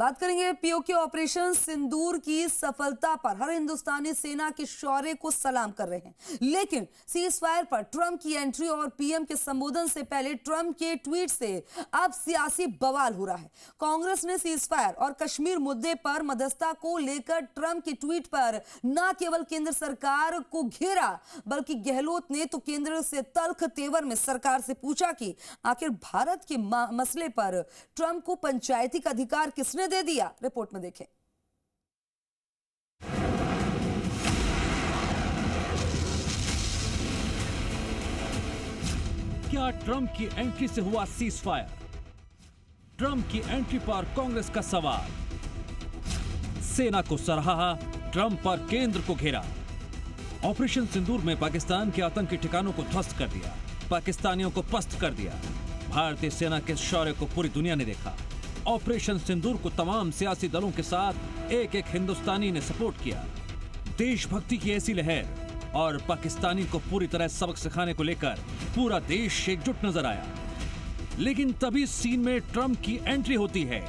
बात करेंगे PoK operation सिंदूर की सफलता पर। हर हिंदुस्तानी सेना के शौर्य को सलाम कर रहे हैं, लेकिन सीज फायर पर ट्रंप की एंट्री और पीएम के संबोधन से पहले ट्रंप के ट्वीट से अब सियासी बवाल हो रहा है। कांग्रेस ने सीज फायर और कश्मीर मुद्दे पर मध्यस्थता को लेकर ट्रंप के ट्वीट पर न केवल केंद्र सरकार को घेरा, बल्कि गहलोत ने तो केंद्र से तल्ख तेवर में सरकार से पूछा कि आखिर भारत के मसले पर ट्रंप को पंचायती का अधिकार किसने दे दिया। रिपोर्ट में देखें। क्या ट्रंप की एंट्री से हुआ सीज फायर? ट्रंप की एंट्री पर कांग्रेस का सवाल। सेना को सराहा, ट्रंप पर केंद्र को घेरा। ऑपरेशन सिंदूर में पाकिस्तान के आतंकी ठिकानों को ध्वस्त कर दिया, पाकिस्तानियों को पस्त कर दिया। भारतीय सेना के शौर्य को पूरी दुनिया ने देखा। ऑपरेशन सिंदूर को तमाम सियासी दलों के साथ एक एक हिंदुस्तानी ने सपोर्ट किया। देशभक्ति की ऐसी लहर और पाकिस्तानी को पूरी तरह सबक सिखाने को लेकर पूरा देश एकजुट नजर आया। लेकिन तभी सीन में ट्रंप की एंट्री होती है।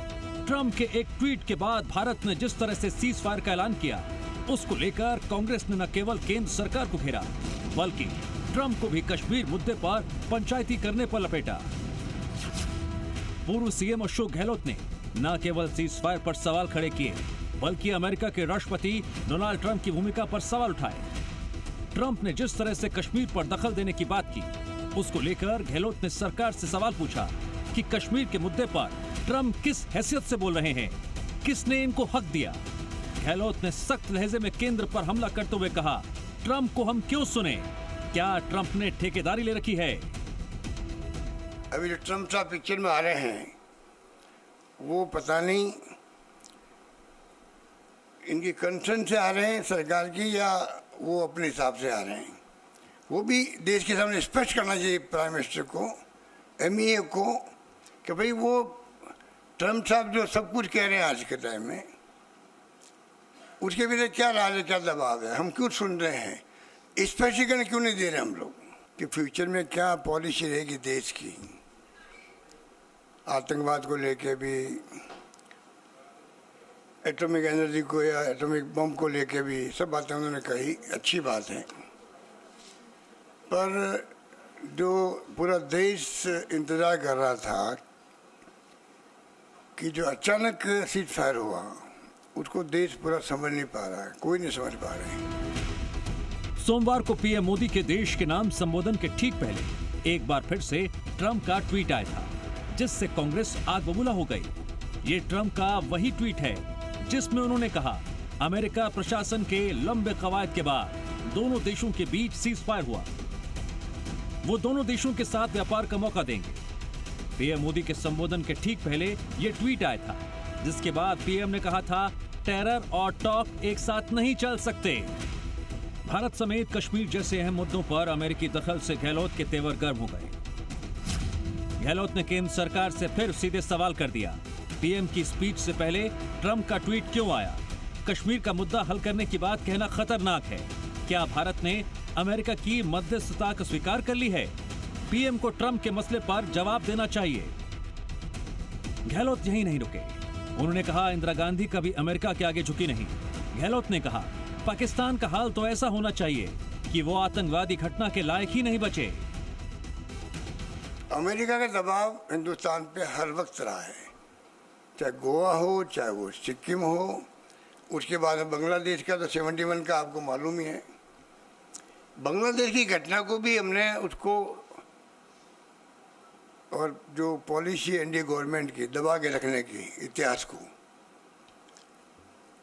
ट्रंप के एक ट्वीट के बाद भारत ने जिस तरह से सीज फायर का ऐलान किया, उसको लेकर कांग्रेस ने न केवल केंद्र सरकार को घेरा, बल्कि ट्रंप को भी कश्मीर मुद्दे पर पंचायती करने पर लपेटा। पूर्व सीएम अशोक गहलोत ने न केवल सीज फायर पर सवाल खड़े किए, बल्कि अमेरिका के राष्ट्रपति डोनाल्ड ट्रंप की भूमिका पर सवाल उठाए। ट्रंप ने जिस तरह से कश्मीर पर दखल देने की बात की, उसको लेकर गहलोत ने सरकार से सवाल पूछा कि कश्मीर के मुद्दे पर ट्रंप किस हैसियत से बोल रहे हैं, किसने इनको हक दिया। गहलोत ने सख्त लहजे में केंद्र पर हमला करते हुए कहा, ट्रंप को हम क्यों सुने? क्या ट्रंप ने ठेकेदारी ले रखी है? अभी जो ट्रंप साहब पिक्चर में आ रहे हैं, वो पता नहीं इनकी कंसर्न से आ रहे हैं सरकार की, या वो अपने हिसाब से आ रहे हैं। वो भी देश के सामने स्पष्ट करना चाहिए प्राइम मिनिस्टर को, एमईए को, कि भाई वो ट्रंप साहब जो सब कुछ कह रहे हैं आज के टाइम में, उसके पीछे क्या राज है, क्या दबाव है, हम क्यों सुन रहे हैं, स्पष्टीकरण क्यों नहीं दे रहे हम लोग कि फ्यूचर में क्या पॉलिसी रहेगी देश की। आतंकवाद को लेके भी, एटॉमिक एनर्जी को या एटॉमिक बम को लेके भी सब बातें उन्होंने कही, अच्छी बात है। पर जो पूरा देश इंतज़ार कर रहा था कि जो अचानक सीज फायर हुआ, उसको देश पूरा समझ नहीं पा रहा है, कोई नहीं समझ पा रहे हैं। सोमवार को पीएम मोदी के देश के नाम संबोधन के ठीक पहले एक बार फिर से ट्रंप का ट्वीट आया था, जिससे कांग्रेस आग बबूला हो गई। ये ट्रंप का वही ट्वीट है जिसमें उन्होंने कहा, अमेरिका प्रशासन के लंबे कवायद के बाद दोनों देशों के बीच सीज फायर हुआ, वो दोनों देशों के साथ व्यापार का मौका देंगे। पीएम मोदी के संबोधन के ठीक पहले ये ट्वीट आया था, जिसके बाद पीएम ने कहा था, टेरर और टॉक एक साथ नहीं चल सकते। भारत समेत कश्मीर जैसे अहम मुद्दों पर अमेरिकी दखल से गहलोत के तेवर गर्म हो गए। गहलोत ने केंद्र सरकार से फिर सीधे सवाल कर दिया, पीएम की स्पीच से पहले ट्रंप का ट्वीट क्यों आया? कश्मीर का मुद्दा हल करने की बात कहना खतरनाक है। क्या भारत ने अमेरिका की मध्यस्थता को स्वीकार कर ली है? पीएम को ट्रंप के मसले पर जवाब देना चाहिए। गहलोत यहीं नहीं रुके। उन्होंने कहा, इंदिरा गांधी कभी अमेरिका के आगे झुकी नहीं। गहलोत ने कहा, पाकिस्तान का हाल तो ऐसा होना चाहिए कि वो आतंकवादी घटना के लायक ही नहीं बचे। अमेरिका का दबाव हिंदुस्तान पे हर वक्त रहा है, चाहे गोवा हो, चाहे वो सिक्किम हो। उसके बाद बांग्लादेश का तो 71 का आपको मालूम ही है। बांग्लादेश की घटना को भी हमने उसको, और जो पॉलिसी एनडीए गवर्नमेंट की दबा के रखने की इतिहास को,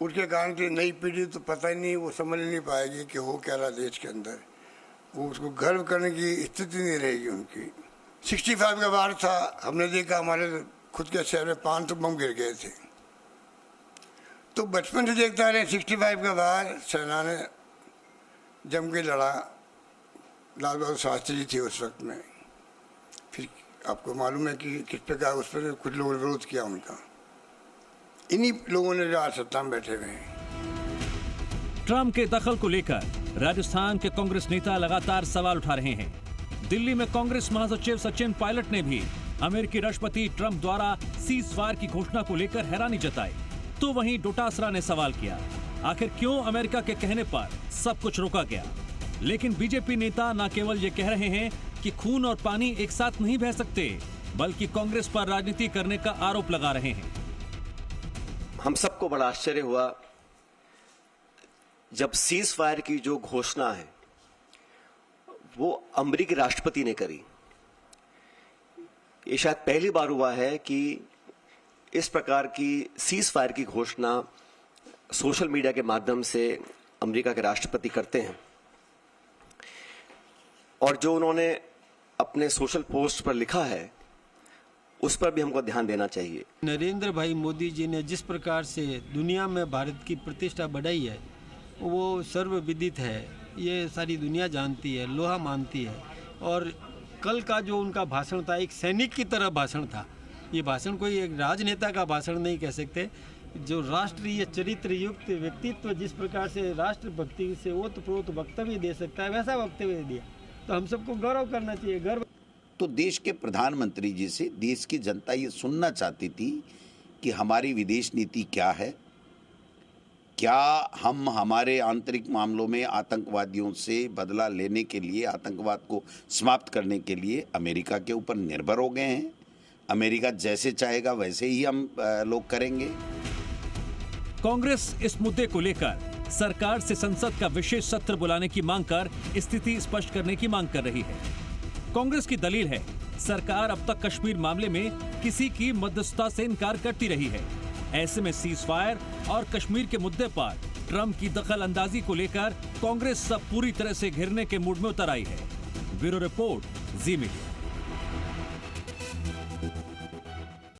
उसके कारण से नई पीढ़ी तो पता ही नहीं, वो समझ नहीं पाएगी कि हो क्या रहा देश के अंदर। वो उसको गर्व करने की स्थिति नहीं रहेगी उनकी। 65 का वार था, हमने देखा हमारे खुद के शहर में 500 बम गिर गए थे। तो बचपन से देखता रहे 65 का वार, सेना ने जम के लड़ा, लाल बहादुर शास्त्री थे उस वक्त में। फिर आपको मालूम है कि किस प्रकार उस पर कुछ लोगों ने विरोध किया उनका। इन्हीं लोगों ने जो आज सत्ता में बैठे हुए हैं। ट्रंप के दखल को लेकर राजस्थान के कांग्रेस नेता लगातार सवाल उठा रहे हैं। दिल्ली में कांग्रेस महासचिव सचिन पायलट ने भी अमेरिकी राष्ट्रपति ट्रंप द्वारा सीज फायर की घोषणा को लेकर हैरानी जताई, तो वहीं डोटासरा ने सवाल किया, आखिर क्यों अमेरिका के कहने पर सब कुछ रोका गया। लेकिन बीजेपी नेता न केवल ये कह रहे हैं कि खून और पानी एक साथ नहीं बह सकते, बल्कि कांग्रेस पर राजनीति करने का आरोप लगा रहे हैं। हम सबको बड़ा आश्चर्य हुआ जब सीज फायर की जो घोषणा है वो अमेरिकी राष्ट्रपति ने करी। ये शायद पहली बार हुआ है कि इस प्रकार की सीज फायर की घोषणा सोशल मीडिया के माध्यम से अमेरिका के राष्ट्रपति करते हैं। और जो उन्होंने अपने सोशल पोस्ट पर लिखा है उस पर भी हमको ध्यान देना चाहिए। नरेंद्र भाई मोदी जी ने जिस प्रकार से दुनिया में भारत की प्रतिष्ठा बढ़ाई है वो सर्वविदित है, ये सारी दुनिया जानती है, लोहा मानती है। और कल का जो उनका भाषण था एक सैनिक की तरह भाषण था। ये भाषण कोई एक राजनेता का भाषण नहीं कह सकते। जो राष्ट्रीय चरित्र युक्त व्यक्तित्व जिस प्रकार से राष्ट्रभक्ति से ओतप्रोत वक्तव्य दे सकता है वैसा वक्तव्य दिया, तो हम सबको गौरव करना चाहिए। गर्व तो देश के प्रधानमंत्री जी से देश की जनता ये सुनना चाहती थी कि हमारी विदेश नीति क्या है, क्या हम हमारे आंतरिक मामलों में आतंकवादियों से बदला लेने के लिए, आतंकवाद को समाप्त करने के लिए अमेरिका के ऊपर निर्भर हो गए हैं। अमेरिका जैसे चाहेगा वैसे ही हम लोग करेंगे। कांग्रेस इस मुद्दे को लेकर सरकार से संसद का विशेष सत्र बुलाने की मांग कर स्थिति स्पष्ट करने की मांग कर रही है। कांग्रेस की दलील है, सरकार अब तक कश्मीर मामले में किसी की मध्यस्थता से इनकार करती रही है। ऐसे में सीज फायर और कश्मीर के मुद्दे पर ट्रंप की दखल अंदाजी को लेकर कांग्रेस सब पूरी तरह से घिरने के मूड में उतर आई है। ब्यूरो रिपोर्ट, जी मीडिया।